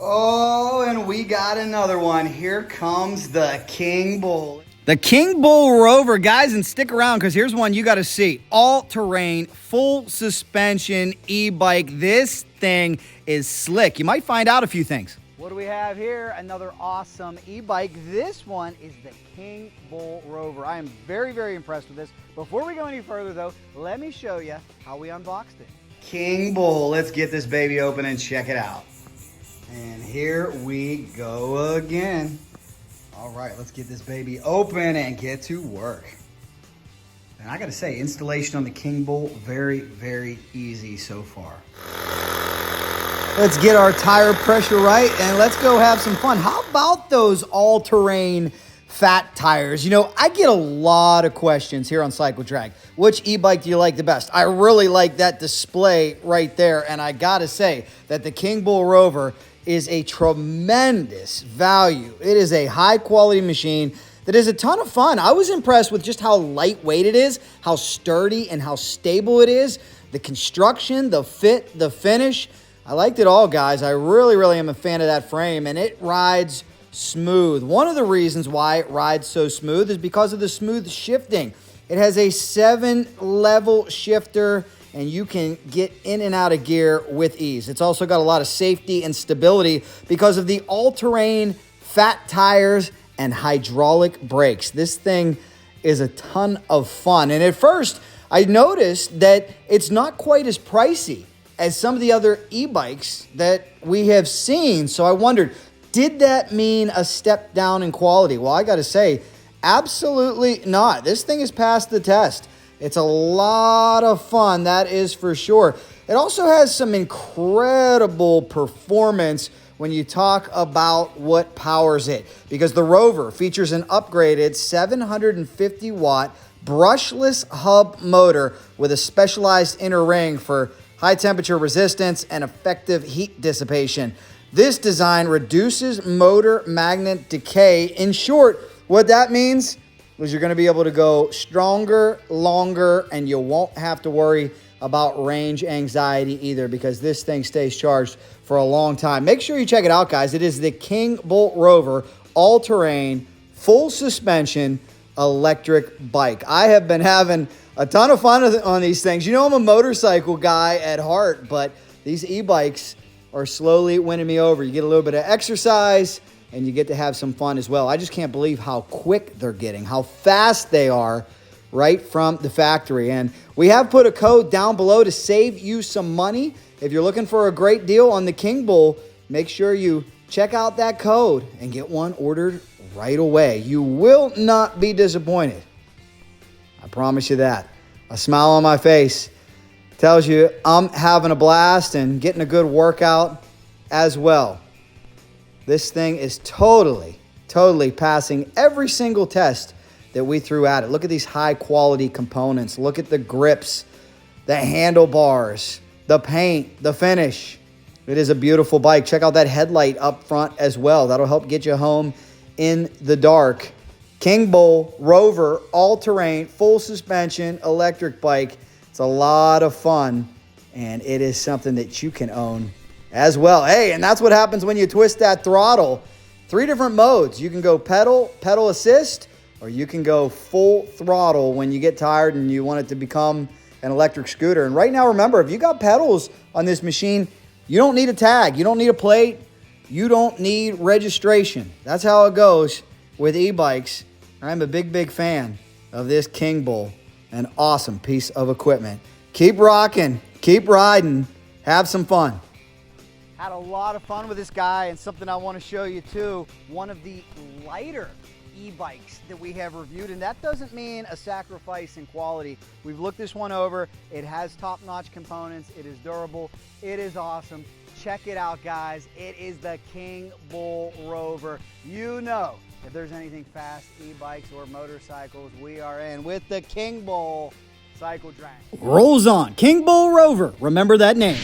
Oh, and we got another one. Here comes the Kingbull. The Kingbull Rover, guys, and stick around because here's one you got to see. All-terrain, full suspension e-bike. This thing is slick. You might find out a few things. What do we have here? Another awesome e-bike. This one is the Kingbull Rover. I am very, very impressed with this. Before we go any further, though, let me show you how we unboxed it. Kingbull, let's get this baby open and check it out. And here we go again. All right, let's get this baby open and get to work. And I gotta say, installation on the Kingbull, very, very easy so far. Let's get our tire pressure right and let's go have some fun. How about those all-terrain fat tires? You know, I get a lot of questions here on Cycle Drag. Which e-bike do you like the best? I really like that display right there, and I gotta say that the Kingbull Rover is a tremendous value. It is a high-quality machine that is a ton of fun. I was impressed with just how lightweight it is, how sturdy and how stable it is, the construction, the fit, the finish. I liked it all, guys. I really, really am a fan of that frame, and it rides smooth. One of the reasons why it rides so smooth is because of the smooth shifting. It has a 7-level shifter, and you can get in and out of gear with ease. It's also got a lot of safety and stability because of the all-terrain fat tires and hydraulic brakes. This thing is a ton of fun. And at first, I noticed that it's not quite as pricey as some of the other e-bikes that we have seen. So I wondered, did that mean a step down in quality? Well, I got to say, absolutely not. This thing has passed the test. It's a lot of fun, that is for sure. It also has some incredible performance when you talk about what powers it, because the Rover features an upgraded 750-watt brushless hub motor with a specialized inner ring for high temperature resistance and effective heat dissipation. This design reduces motor magnet decay. In short, what that means is you're going to be able to go stronger, longer, and you won't have to worry about range anxiety either because this thing stays charged for a long time. Make sure you check it out, guys. It is the Kingbull Rover all-terrain, full suspension, electric bike. I have been having a ton of fun on these things. You know, I'm a motorcycle guy at heart, but these e-bikes are slowly winning me over. You get a little bit of exercise and you get to have some fun as well. I just can't believe how quick they're getting, how fast they are right from the factory. And we have put a code down below to save you some money. If you're looking for a great deal on the Kingbull, make sure you check out that code and get one ordered right away. You will not be disappointed. I promise you that. A smile on my face tells you I'm having a blast and getting a good workout as well. This thing is totally passing every single test that we threw at it. Look at these high quality components. Look at the grips, the handlebars, the paint, the finish. It is a beautiful bike. Check out that headlight up front as well. That'll help get you home in the dark. Kingbull Rover, all-terrain, full suspension, electric bike. It's a lot of fun, and it is something that you can own as well. Hey, and that's what happens when you twist that throttle. 3 different modes. You can go pedal assist, or you can go full throttle when you get tired and you want it to become an electric scooter. And right now, remember, if you got pedals on this machine, you don't need a tag. You don't need a plate. You don't need registration. That's how it goes with e-bikes. I'm a big fan of this Kingbull. An awesome piece of equipment. Keep rocking, keep riding, have some fun. Had a lot of fun with this guy, and something I want to show you too, one of the lighter e-bikes that we have reviewed, and that doesn't mean a sacrifice in quality. We've looked this one over. It has top-notch components. It is durable. It is awesome. Check it out, guys. It is the Kingbull Rover. You know, if there's anything fast, e-bikes or motorcycles, we are in with the Kingbull Cycle Drag. Rolls on. Kingbull Rover. Remember that name.